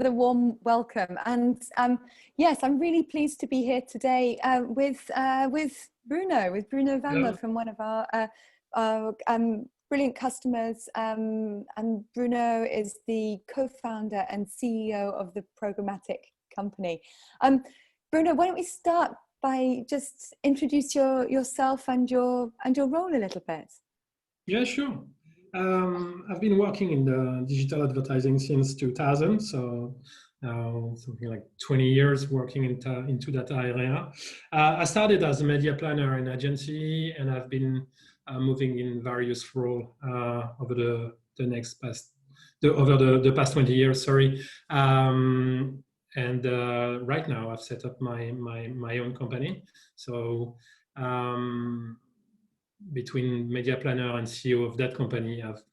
the warm welcome. And yes, I'm really pleased to be here today with Bruno Vannod from one of our brilliant customers. And Bruno is the co-founder and CEO of the Programmatic Company. Bruno, why don't we start by just introduce yourself and your role a little bit? Yeah, sure. I've been working in the digital advertising since 2000, so something like 20 years working into that area. I started as a media planner in agency, and I've been moving in various roles over the past 20 years. Sorry. And right now I've set up my own company. So between media planner and CEO of that company, I've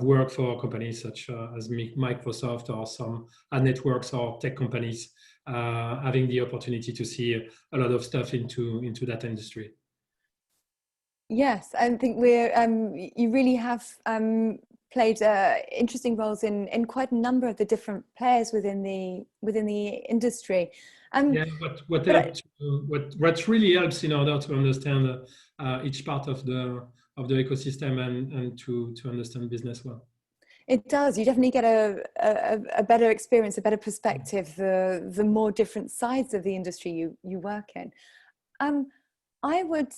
worked for companies such as Microsoft or some ad networks or tech companies, having the opportunity to see a lot of stuff into that industry. Yes, I think you really have played interesting roles in quite a number of the different players within the industry. Yeah, what really helps in order to understand each part of the ecosystem and to understand business well. It does. You definitely get a better experience, a better perspective, the more different sides of the industry you work in. I would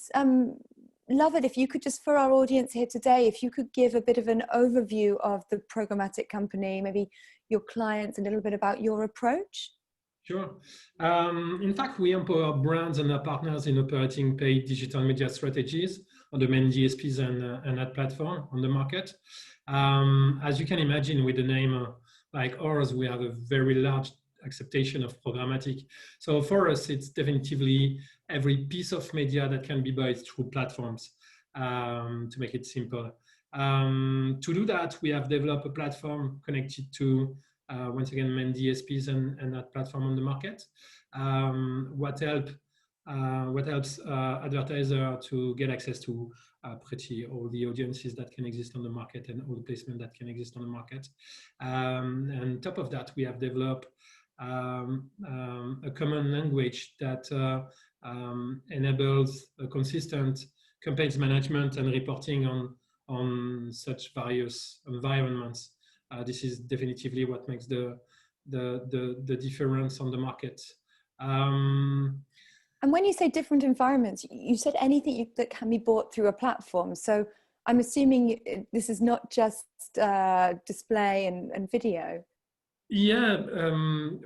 love it if you could just, for our audience here today, if you could give a bit of an overview of the Programmatic Company, maybe your clients, and a little bit about your approach. Sure. In fact, we empower brands and their partners in operating paid digital media strategies on the main DSPs and ad platform on the market. As you can imagine, with a name like ours, we have a very large acceptation of programmatic. So for us, it's definitively every piece of media that can be bought through platforms, to make it simple. To do that, we have developed a platform connected to once again, main DSPs and that platform on the market. What helps advertiser to get access to pretty all the audiences that can exist on the market and all the placement that can exist on the market. And on top of that, we have developed a common language that enables a consistent campaigns management and reporting on such various environments. This is definitively what makes the difference on the market. And when you say different environments, you said anything that can be bought through a platform. So I'm assuming this is not just display and video. Yeah,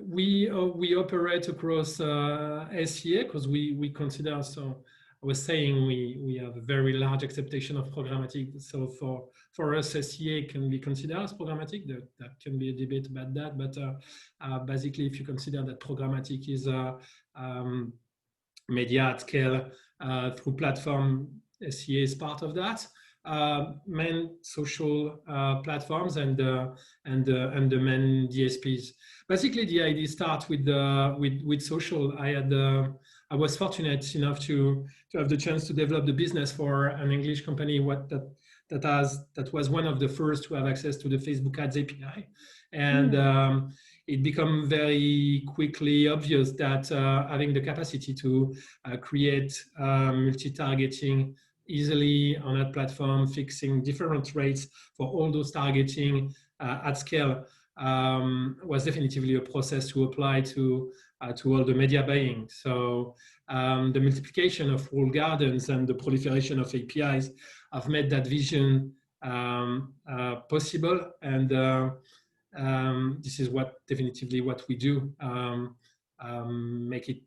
we operate across SEA because we consider, so I was saying we have a very large acceptation of programmatic. So for us, SEA can be considered as programmatic. That can be a debate about that. But basically, if you consider that programmatic is media at scale through platform, SEA is part of that. Main social platforms and the main DSPs. Basically, the idea starts with social. I was fortunate enough to have the chance to develop the business for an English company that was one of the first to have access to the Facebook Ads API, and it became very quickly obvious that having the capacity to create multi-targeting easily on that platform, fixing different rates for all those targeting at scale was definitively a process to apply to all the media buying. So the multiplication of walled gardens and the proliferation of APIs have made that vision possible, and this is definitively what we do, make it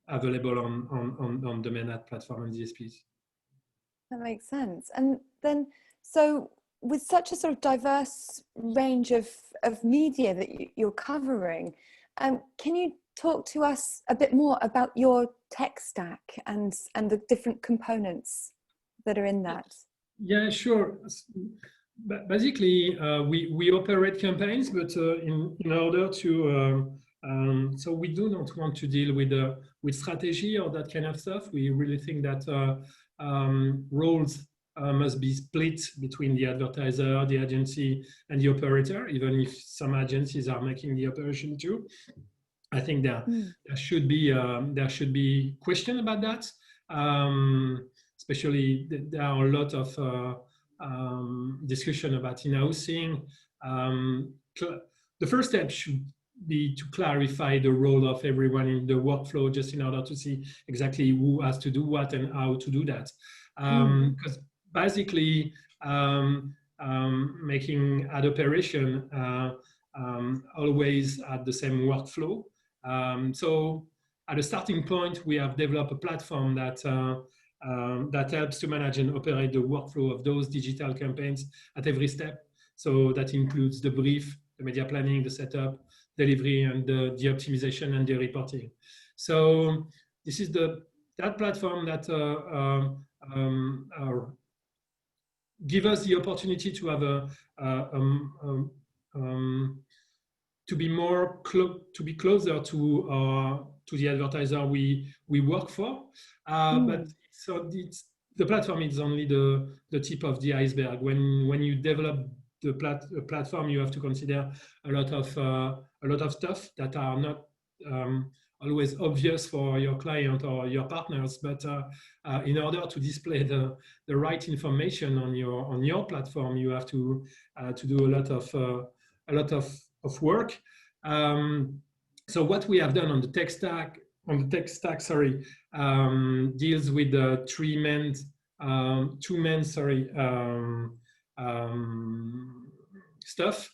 available on the main ad platform and DSPs. That makes sense. And then, so with such a sort of diverse range of media that you're covering, can you talk to us a bit more about your tech stack and the different components that are in that? Yeah, sure. Basically, we operate campaigns, but in order to so we do not want to deal with strategy or that kind of stuff. We really think that roles must be split between the advertiser, the agency, and the operator, even if some agencies are making the operation too. I think there should be question about that. Especially there are a lot of discussion about in-housing. The first step should be to clarify the role of everyone in the workflow, just in order to see exactly who has to do what and how to do that. Because basically, making ad operation always at the same workflow. So at a starting point, we have developed a platform that that helps to manage and operate the workflow of those digital campaigns at every step. So that includes the brief, the media planning, the setup, delivery, and the optimization and the reporting. So this is that platform that give us the opportunity to have to be closer to the advertiser we work for. But so the platform is only the tip of the iceberg. When you develop the platform, you have to consider a lot of stuff that are not always obvious for your client or your partners. But in order to display the right information on your platform, you have to do a lot of work. So what we have done on the tech stack, deals with the two main stuff.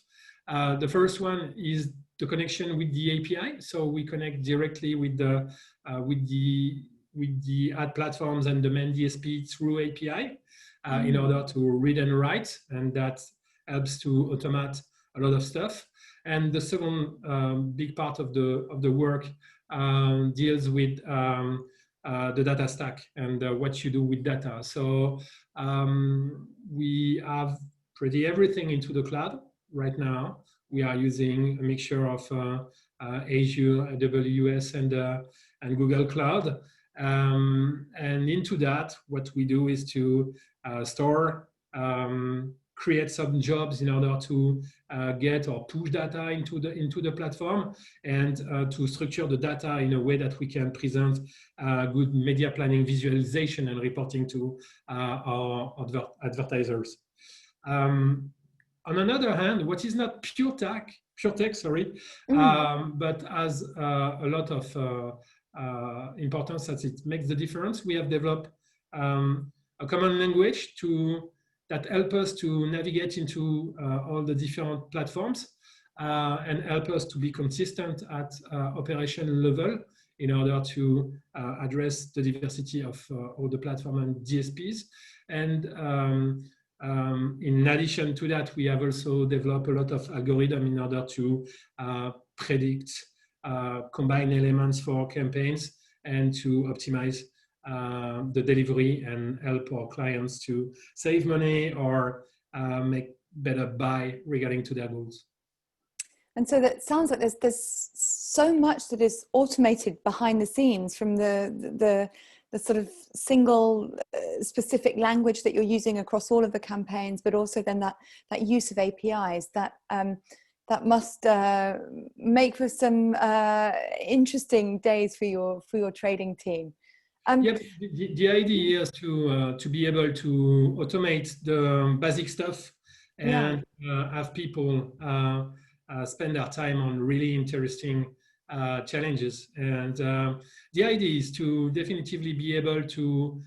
The first one is the connection with the API. So we connect directly with the ad platforms and the main DSP through API in order to read and write, and that helps to automate a lot of stuff. And the second big part of the work deals with the data stack and what you do with data. So we have pretty everything into the cloud right now. We are using a mixture of Azure, AWS, and Google Cloud. And into that, what we do is to store, create some jobs in order to get or push data into the platform, and to structure the data in a way that we can present good media planning, visualization, and reporting to our advertisers. On another hand, what is not pure tech, but has a lot of importance as it makes the difference, we have developed a common language that help us to navigate into all the different platforms and help us to be consistent at operation level in order to address the diversity of all the platform and DSPs. And in addition to that, we have also developed a lot of algorithm in order to predict, combine elements for campaigns, and to optimize the delivery and help our clients to save money or make better buy regarding to their goals. And so that sounds like there's so much that is automated behind the scenes, from the sort of single specific language that you're using across all of the campaigns, but also then that use of APIs that must make for some interesting days for your trading team. Yep, the idea is to be able to automate the basic stuff and have people spend their time on really interesting challenges. And the idea is to definitively be able to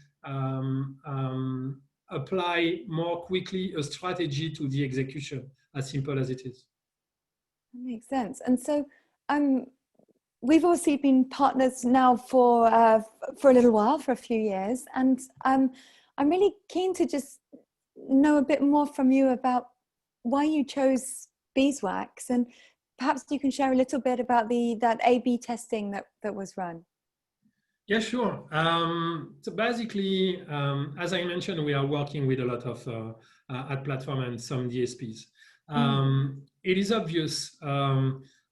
apply more quickly a strategy to the execution, as simple as it is. That makes sense. And so we've obviously been partners now for a little while, for a few years, and I'm really keen to just know a bit more from you about why you chose Beeswax, and perhaps you can share a little bit about that A/B testing that was run. Yeah, sure. So basically, as I mentioned, we are working with a lot of ad platform and some DSPs. It is obvious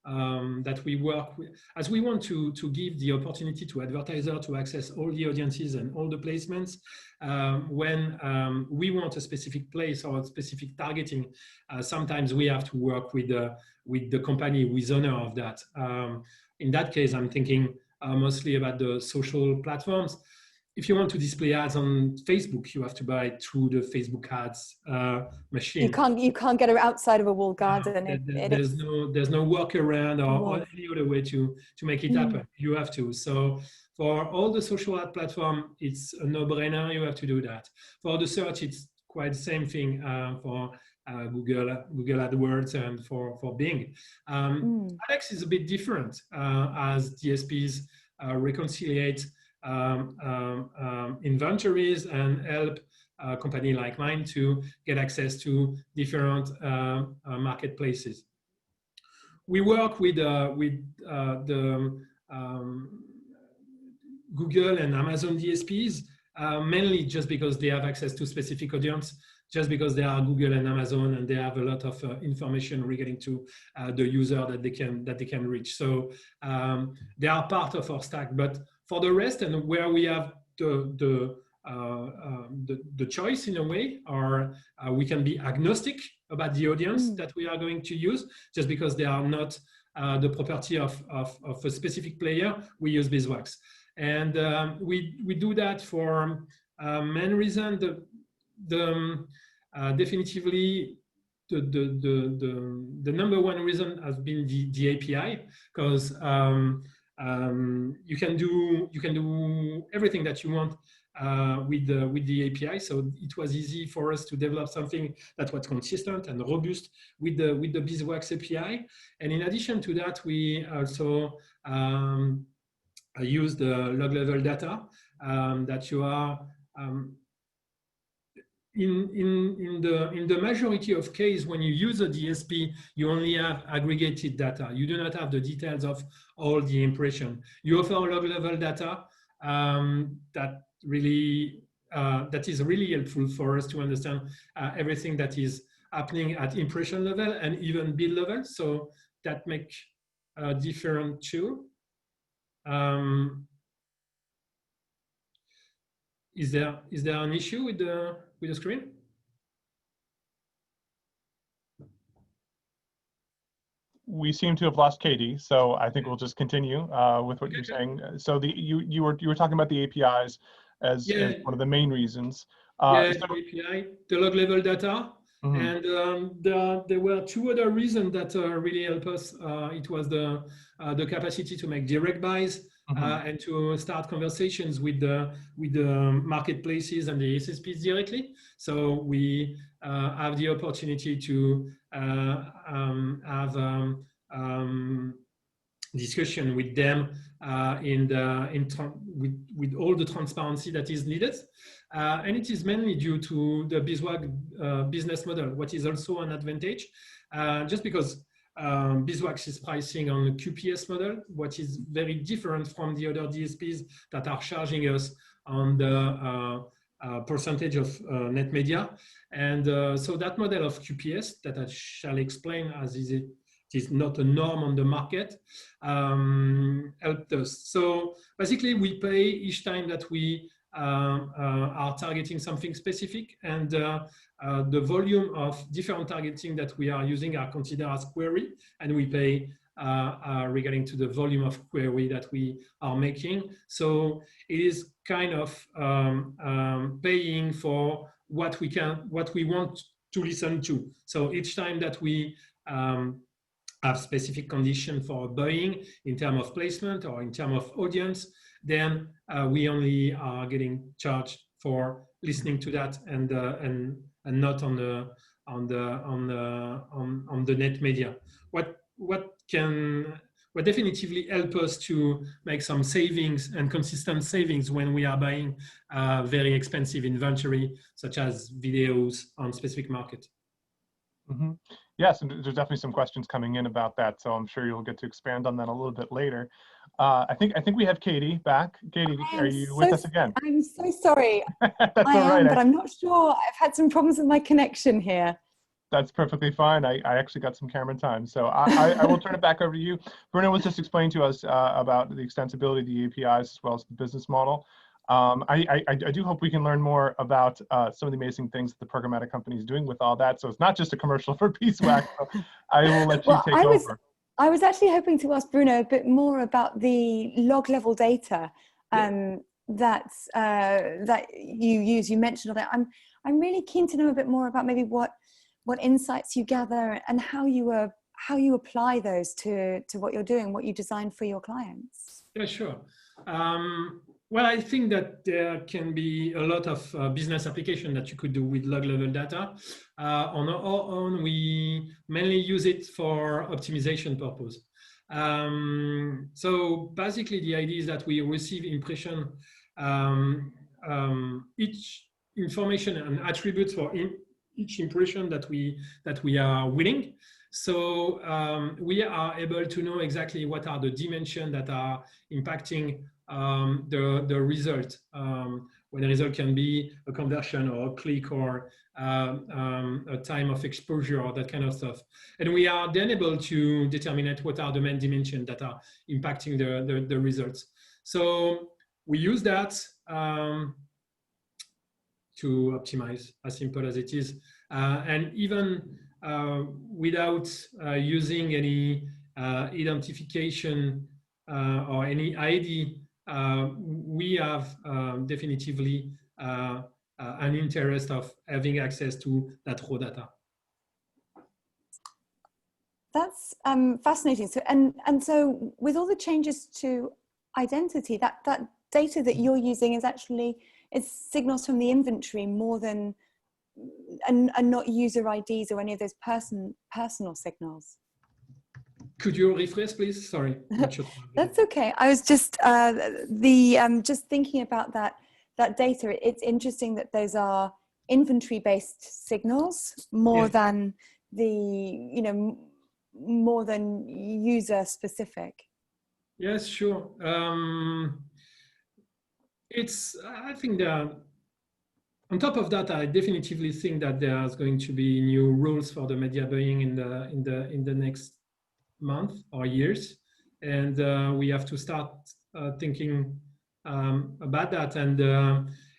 that we work with, as we want to give the opportunity to advertisers to access all the audiences and all the placements. When we want a specific place or a specific targeting, sometimes we have to work with the company who is owner of that. In that case, I'm thinking mostly about the social platforms. If you want to display ads on Facebook, you have to buy through the Facebook ads machine. You can't get it outside of a walled garden. There's no workaround or any other way to make it happen. You have to. So for all the social ad platform, it's a no-brainer. You have to do that. For the search, it's quite the same thing for Google AdWords and for Bing. Alex is a bit different as DSPs reconciliate inventories and help a company like mine to get access to different marketplaces. We work with the Google and Amazon DSPs mainly just because they have access to specific audience, just because they are Google and Amazon and they have a lot of information regarding to the user that they can reach. So they are part of our stack. But for the rest, and where we have the choice in a way, or we can be agnostic about the audience that we are going to use, just because they are not the property of a specific player. We use Beeswax, and we do that for main reason. Definitively the number one reason has been the API, because you can do everything that you want with the API. So it was easy for us to develop something that was consistent and robust with the Beeswax API. And in addition to that, we also use the Loglevel data that you are in the majority of cases, when you use a DSP, you only have aggregated data. You do not have the details of all the impression. You offer log-level data that is really helpful for us to understand everything that is happening at impression level and even bid level. So that makes a different too. Is there an issue with the screen? We seem to have lost Cadi, so I think we'll just continue with what you're saying. So you were talking about the APIs as one of the main reasons. The API, the log-level data, and there were two other reasons that really helped us. It was the capacity to make direct buys. And to start conversations with the marketplaces and the SSPs directly. So we have the opportunity to have discussion with them with all the transparency that is needed. And it is mainly due to the Beeswax business model, what is also an advantage, just because Beeswax is pricing on the QPS model, what is very different from the other DSPs that are charging us on the percentage of net media. And so that model of QPS that I shall explain as it is not a norm on the market, helped us. So basically we pay each time that we are targeting something specific, and the volume of different targeting that we are using are considered as query, and we pay regarding to the volume of query that we are making. So it is kind of paying for what we want to listen to. So each time that we have specific condition for buying in terms of placement or in terms of audience, then we only are getting charged for listening to that and not on the net media. What definitively help us to make some savings and consistent savings when we are buying very expensive inventory, such as videos on specific market. Yes, and there's definitely some questions coming in about that, so I'm sure you'll get to expand on that a little bit later. I think we have Cadi back. Cadi, are you with us again? I'm so sorry. That's all right. But I'm not sure. I've had some problems with my connection here. That's perfectly fine. I actually got some camera time, so I will turn it back over to you. Bruno was just explaining to us about the extensibility of the APIs as well as the business model. I do hope we can learn more about some of the amazing things that the Programmatic Company is doing with all that. So it's not just a commercial for Beeswax. So I will let you take over. I was actually hoping to ask Bruno a bit more about the log level data that you use. You mentioned all that. I'm really keen to know a bit more about maybe what insights you gather and how you apply those to what you're doing, what you design for your clients. Yeah, sure. Well, I think that there can be a lot of business application that you could do with log level data. On our own, we mainly use it for optimization purpose. So basically, the idea is that we receive impression, each information and attributes for each impression that we are winning. So we are able to know exactly what are the dimensions that are impacting the result. When the result can be a conversion or a click or a time of exposure or that kind of stuff. And we are then able to determine what are the main dimensions that are impacting the results. So we use that to optimize, as simple as it is. And even without using any identification or any ID, we have definitively an interest of having access to that raw data. That's fascinating. So and so with all the changes to identity, that data that you're using is actually signals from the inventory more than and not user IDs or any of those personal signals. Could you rephrase, please? Sorry. That's okay. I was just just thinking about that data. It's interesting that those are inventory-based signals more than more than user-specific. Yes, sure. I think that on top of that, I definitively think that there's going to be new rules for the media buying in the next month or years, and we have to start thinking about that. And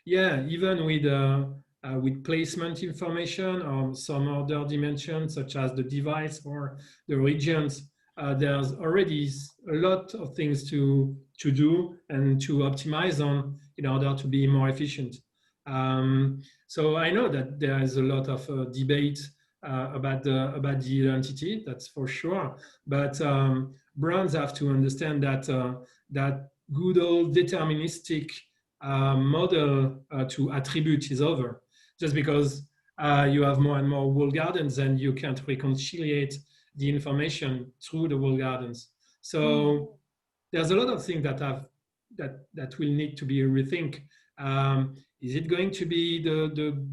even with placement information or some other dimensions such as the device or the regions, there's already a lot of things to do and to optimize on in order to be more efficient. So I know that there is a lot of debate about the identity, that's for sure. But brands have to understand that that good old deterministic model to attribute is over. Just because you have more and more walled gardens and you can't reconciliate the information through the walled gardens. So there's a lot of things that will need to be rethink. Is it going to be the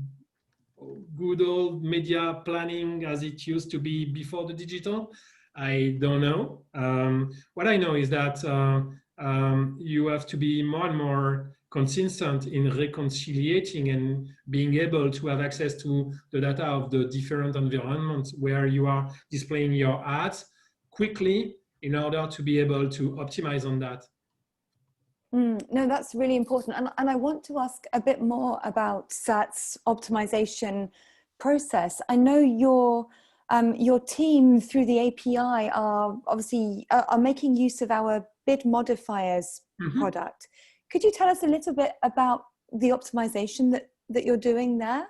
good old media planning as it used to be before the digital? I don't know. What I know is that you have to be more and more consistent in reconciliating and being able to have access to the data of the different environments where you are displaying your ads quickly in order to be able to optimize on that. No, that's really important. And I want to ask a bit more about that optimization process. I know your team through the API are obviously making use of our bid modifiers product. Could you tell us a little bit about the optimization that you're doing there?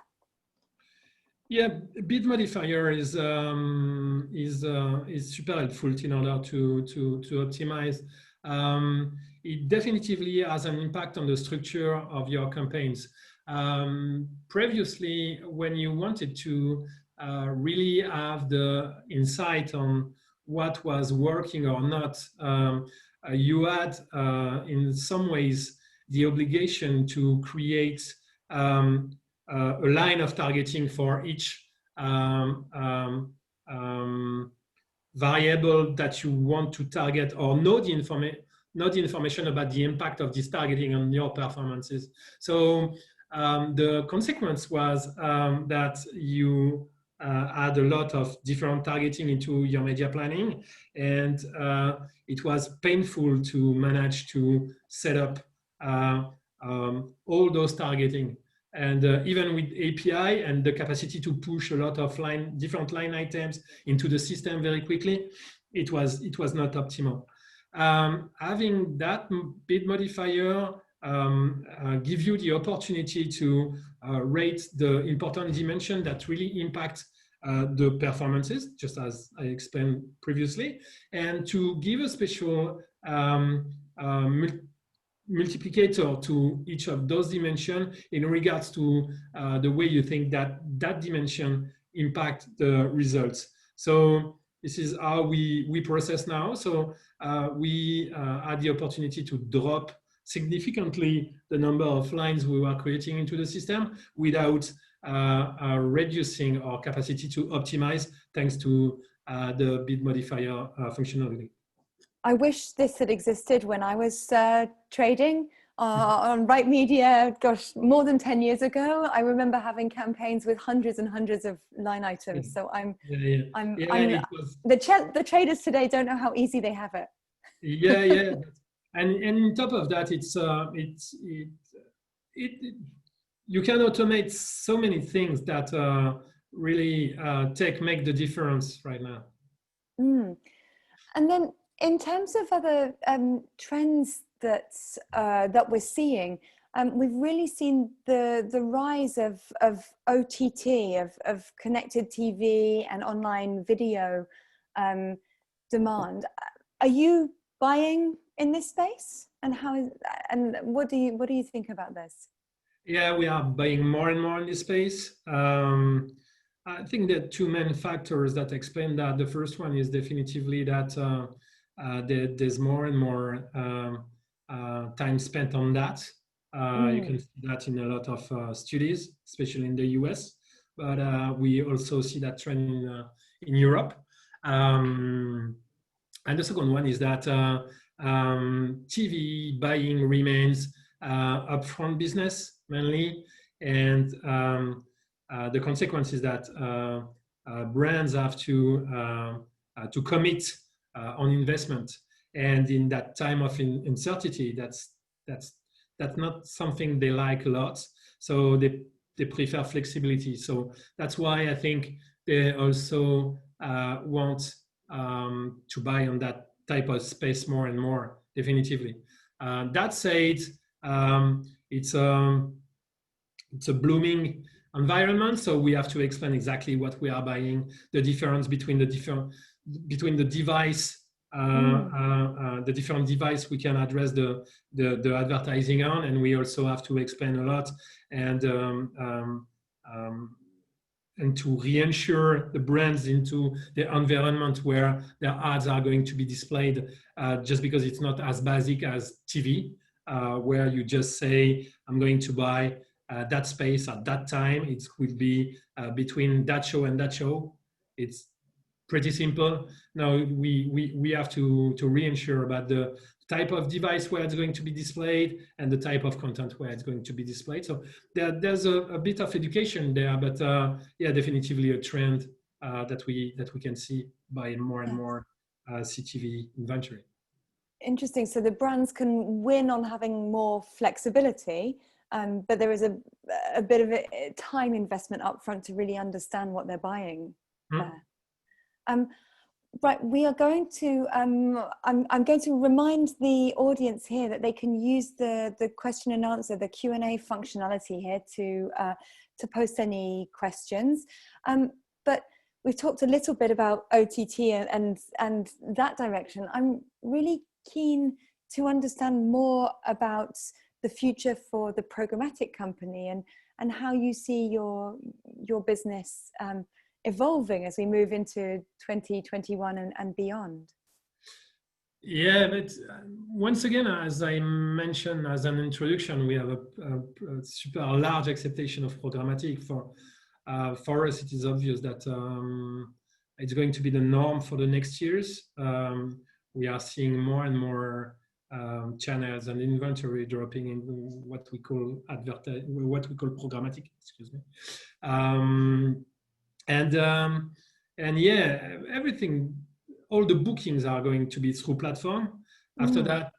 Yeah, bid modifier is super helpful in order to optimize. It definitively has an impact on the structure of your campaigns. Previously, when you wanted to really have the insight on what was working or not, you had in some ways the obligation to create a line of targeting for each variable that you want to target, or know the information about the impact of this targeting on your performances. So the consequence was that you add a lot of different targeting into your media planning, and it was painful to manage to set up all those targeting. And even with API and the capacity to push a lot of different line items into the system very quickly, it was not optimal. Having that bid modifier give you the opportunity to rate the important dimension that really impact the performances, just as I explained previously, and to give a special multiplicator to each of those dimensions in regards to the way you think that dimension impact the results. So this is how we process now. So we had the opportunity to drop significantly the number of lines we were creating into the system without reducing our capacity to optimize, thanks to the bid modifier functionality. I wish this had existed when I was trading on Right Media, gosh, more than 10 years ago. I remember having campaigns with hundreds and hundreds of line items. So the traders today don't know how easy they have it. Yeah. And on top of that, you can automate so many things that really make the difference right now. And then, in terms of other trends that we're seeing, we've really seen the rise of OTT, of connected TV and online video demand. Are you buying in this space, and what do you think about this? Yeah, we are buying more and more in this space. I think there are two main factors that explain that. The first one is definitively that there's more and more time spent on that. You can see that in a lot of studies, especially in the US, but we also see that trend in Europe. And the second one is that TV buying remains upfront business mainly, and the consequence is that brands have to commit on investment, and in that time of uncertainty, that's not something they like a lot. So they prefer flexibility. So that's why I think they also want to buy on that type of space more and more, definitively. That said, it's a blooming environment, so we have to explain exactly what we are buying, the difference between the device, the different device we can address the advertising on, and we also have to explain a lot and to reinsure the brands into the environment where their ads are going to be displayed, just because it's not as basic as TV, where you just say, I'm going to buy that space at that time. It will be between that show and that show. It's pretty simple. Now we have to reinsure about the type of device where it's going to be displayed and the type of content where it's going to be displayed. So there's a bit of education there, but yeah, definitively a trend that we can see by more and more CTV inventory. Interesting. So the brands can win on having more flexibility, but there is a bit of a time investment upfront to really understand what they're buying. Right, we are going to, I'm going to remind the audience here that they can use the question and answer, the Q&A functionality here to post any questions. But we've talked a little bit about OTT and that direction. I'm really keen to understand more about the future for the Programmatic Company and how you see your business evolving as we move into 2021 and beyond. Yeah, but once again, as I mentioned as an introduction, we have a super large acceptation of programmatic. For us, it is obvious that it's going to be the norm for the next years. We are seeing more and more channels and inventory dropping in what we call programmatic. Excuse me. And yeah, everything, all the bookings are going to be through platform. After that,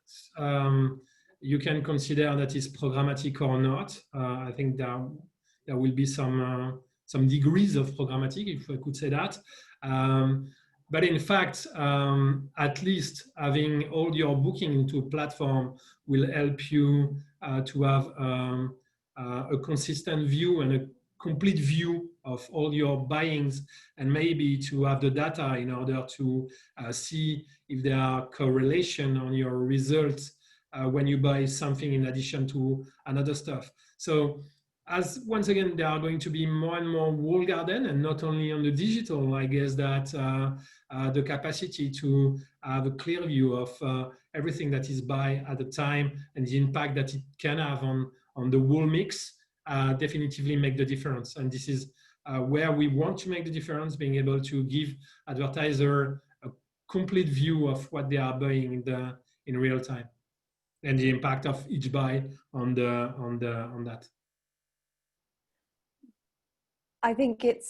you can consider that is programmatic or not. I think there will be some degrees of programmatic, if I could say that. But in fact, at least having all your booking into a platform will help you to have a consistent view and a complete view of all your buyings, and maybe to have the data in order to see if there are correlation on your results when you buy something in addition to another stuff. So as once again, there are going to be more and more walled garden, and not only on the digital, I guess that the capacity to have a clear view of everything that is buy at the time and the impact that it can have on the whole mix definitively make the difference. And this is where we want to make the difference, being able to give advertiser a complete view of what they are buying in real time, and the impact of each buy on that. I think it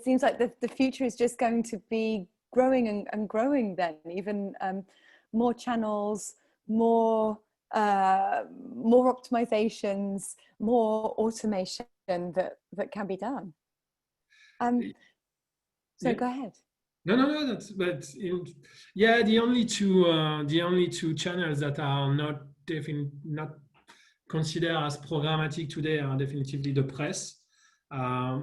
seems like the future is just going to be growing and growing then, even more channels, more optimizations, more automation that can be done. So yeah. Go ahead. No, yeah, the only two channels that are not considered as programmatic today are definitively the press. I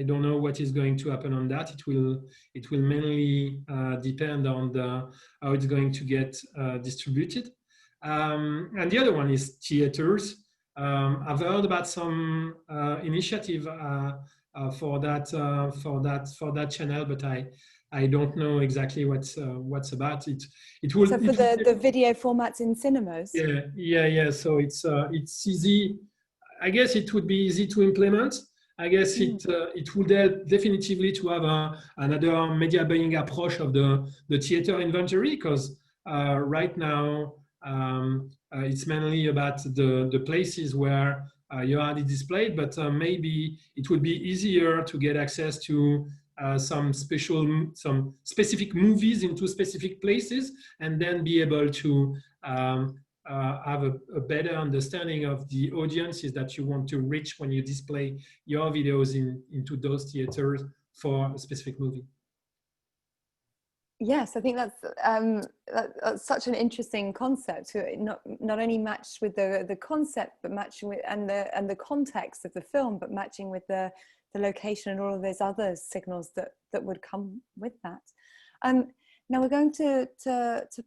don't know what is going to happen on that. It will mainly depend on how it's going to get distributed. And the other one is theaters. I've heard about some initiative for that channel, but I don't know exactly what's about it. It will. So for the video formats in cinemas. Yeah. So it's easy. I guess it would be easy to implement. I guess it would help definitively to have another media buying approach of the theater inventory, because right now it's mainly about the places where you are displayed, but maybe it would be easier to get access to some specific movies into specific places, and then be able to have a better understanding of the audiences that you want to reach when you display your videos into those theaters for a specific movie. Yes, I think that's such an interesting concept, to not only match with the concept, but matching with and the context of the film, but matching with the location and all of those other signals that would come with that. Now we're going to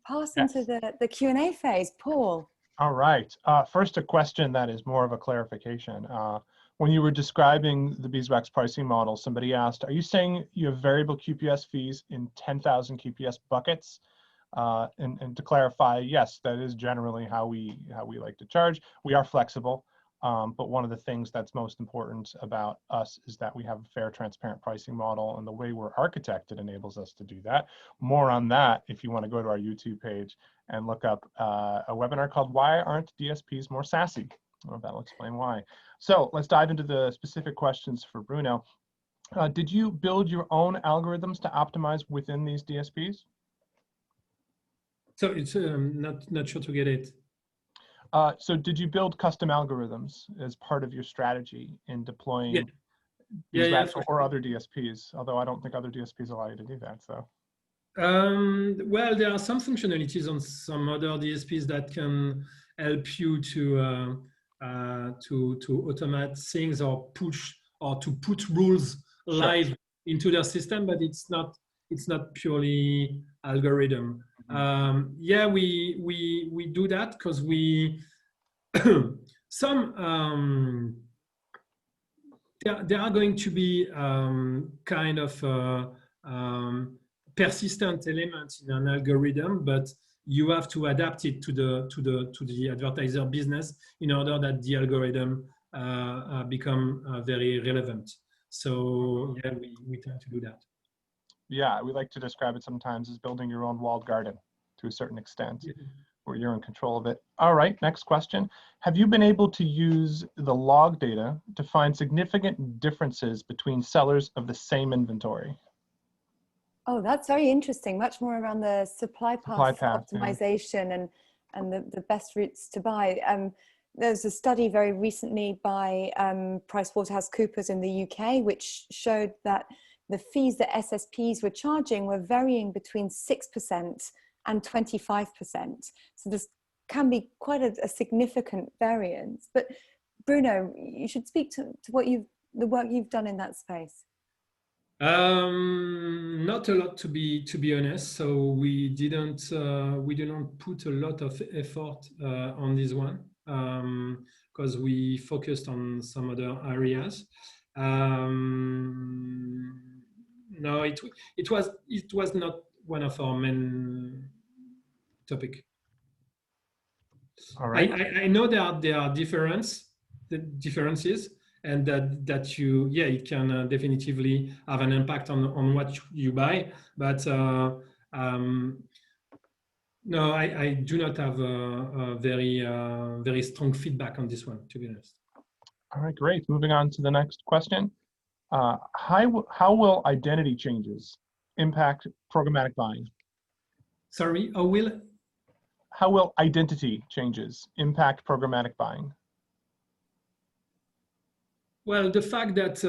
pass into the Q&A phase. Paul. All right. First, a question that is more of a clarification. When you were describing the Beeswax pricing model, somebody asked, are you saying you have variable QPS fees in 10,000 QPS buckets? And to clarify, yes, that is generally how we like to charge. We are flexible. But one of the things that's most important about us is that we have a fair, transparent pricing model, and the way we're architected enables us to do that. More on that if you want to go to our YouTube page and look up a webinar called Why Aren't DSPs More Sassy? Well, that'll explain why. So let's dive into the specific questions for Bruno. Did you build your own algorithms to optimize within these DSPs? So it's not sure to get it. So did you build custom algorithms as part of your strategy in deploying Beeswax or other DSPs? Although I don't think other DSPs allow you to do that. So. Well, there are some functionalities on some other DSPs that can help you to automate things or to put rules live into their system, but it's not purely algorithm. Yeah, we do that because we there are going to be kind of persistent elements in an algorithm, but you have to adapt it to the advertiser business in order that the algorithm become very relevant. So yeah, we tend to do that. Yeah, we like to describe it sometimes as building your own walled garden to a certain extent. or you're in control of it. All right, next question. Have you been able to use the log data to find significant differences between sellers of the same inventory? Oh, that's very interesting. Much more around the supply path optimization and the best routes to buy. There's a study very recently by PricewaterhouseCoopers in the UK, which showed that the fees that SSPs were charging were varying between 6% and 25%. So this can be quite a significant variance. But Bruno, you should speak to what the work you've done in that space. Not a lot, to be honest. So we do not put a lot of effort on this one because we focused on some other areas. No, it was not one of our main topic. All right. I know there are differences, and that it can definitively have an impact on what you buy, but no, I do not have a very strong feedback on this one, to be honest. All right, great. Moving on to the next question. How will identity changes impact programmatic buying? Sorry, how will identity changes impact programmatic buying? Well, the fact that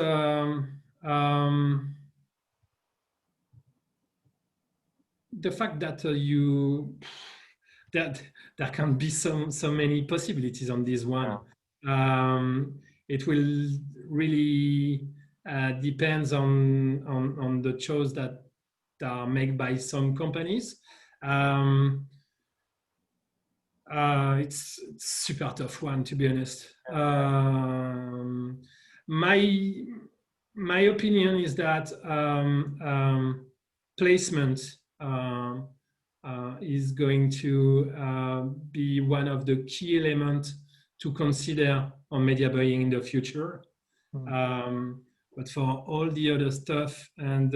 that there can be so many possibilities on this one. Yeah. It will really depends on the choice that are made by some companies. It's super tough one, to be honest. My opinion is that placement is going to be one of the key elements to consider on media buying in the future. But for all the other stuff, and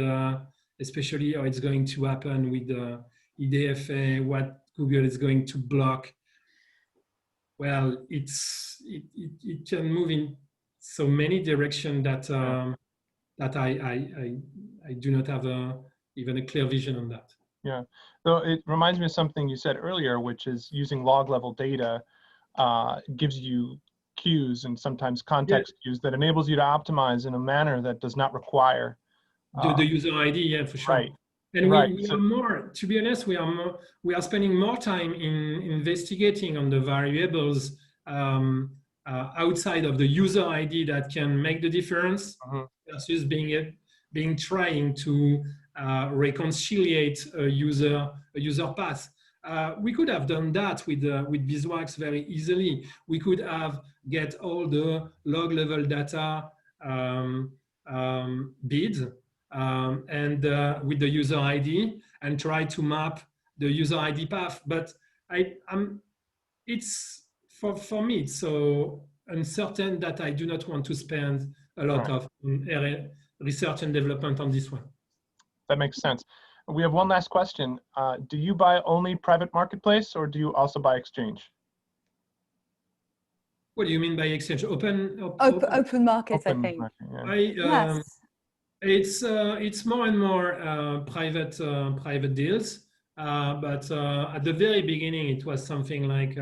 especially how it's going to happen with the IDFA, what Google is going to block, well, it can move in so many directions that that I do not have even a clear vision on that. Yeah, so it reminds me of something you said earlier, which is using log level data gives you cues and sometimes context cues that enables you to optimize in a manner that does not require the user ID. Yeah, for sure. Right. And we are more, to be honest, we are spending more time in investigating on the variables outside of the user ID that can make the difference versus trying to reconciliate a user path. We could have done that with Beeswax very easily. We could have get all the log level data bids and with the user ID and try to map the user ID path. But it's for me, it's so uncertain that I do not want to spend a lot of research and development on this one. That makes sense. We have one last question. Do you buy only private marketplace or do you also buy exchange? What do you mean by exchange? Open market, open I think. Market, yes. It's more and more private deals, but at the very beginning it was something like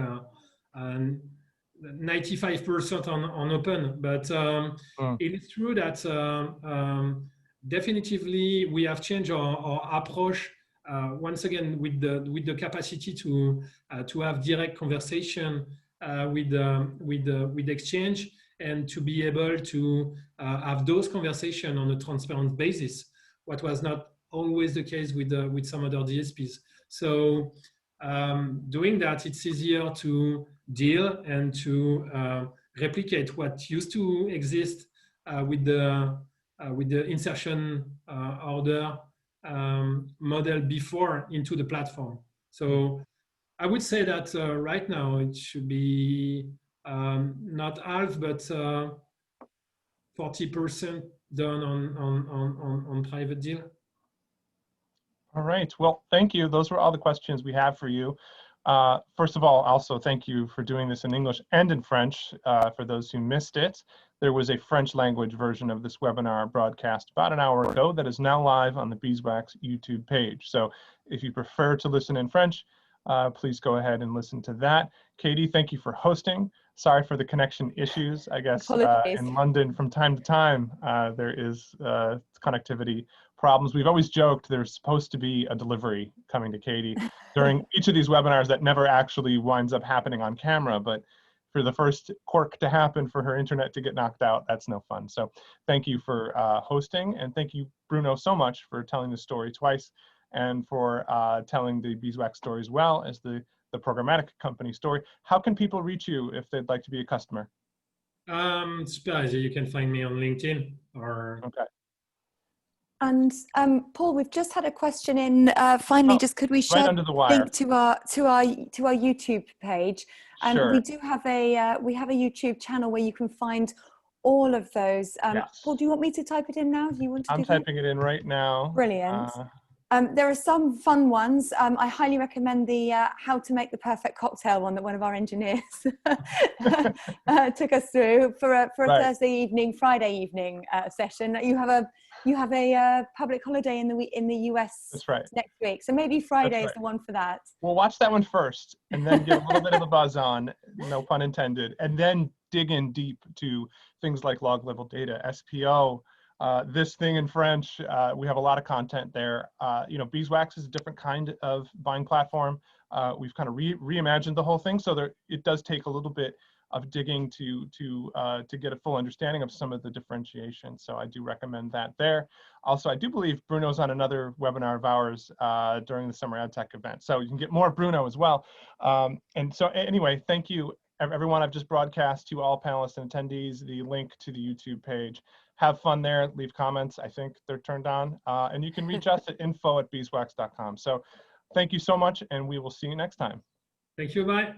95% on open. But it is true that definitively we have changed our approach once again with the capacity to have direct conversation with exchange, and to be able to have those conversations on a transparent basis, what was not always the case with some other DSPs. So doing that, it's easier to deal and to replicate what used to exist with the insertion order model before into the platform. So I would say that right now it should be not half, but 40% done on private deal. All right. Well, thank you. Those were all the questions we have for you. First of all, also thank you for doing this in English and in French. For those who missed it, there was a French language version of this webinar broadcast about an hour ago that is now live on the Beeswax YouTube page. So if you prefer to listen in French, please go ahead and listen to that. Cadi, thank you for hosting. Sorry for the connection issues. I guess in London from time to time, there is connectivity problems. We've always joked there's supposed to be a delivery coming to Cadi during each of these webinars that never actually winds up happening on camera, but for the first quirk to happen for her internet to get knocked out, that's no fun. So thank you for hosting, and thank you, Bruno, so much for telling the story twice and for telling the Beeswax story as well as the Programmatic Company story. How can people reach you if they'd like to be a customer? Super easy. You can find me on LinkedIn or. Okay. And Paul, we've just had a question in. Finally, just could we share right under the wire. link to our YouTube page? Sure. We do have a YouTube channel where you can find all of those. Yes. Paul, do you want me to type it in now? Do you want to? I'm typing it in right now. Brilliant. There are some fun ones. I highly recommend the how to make the perfect cocktail one that one of our engineers took us through for a Thursday evening, Friday evening session. You have a public holiday in the US. That's right. Next week, so maybe Friday is the one for that. We'll watch that one first, and then get a little bit of a buzz on, no pun intended, and then dig in deep to things like Loglevel data, SPO. This thing in French, we have a lot of content there. Beeswax is a different kind of buying platform. We've kind of reimagined the whole thing, so it does take a little bit of digging to get a full understanding of some of the differentiation. So I do recommend that there. Also, I do believe Bruno's on another webinar of ours during the Summer Ad Tech event, so you can get more of Bruno as well. And so anyway, thank you, everyone. I've just broadcast to all panelists and attendees the link to the YouTube page. Have fun there, leave comments. I think they're turned on. And you can reach us at info@beeswax.com. So thank you so much, and we will see you next time. Thank you, bye.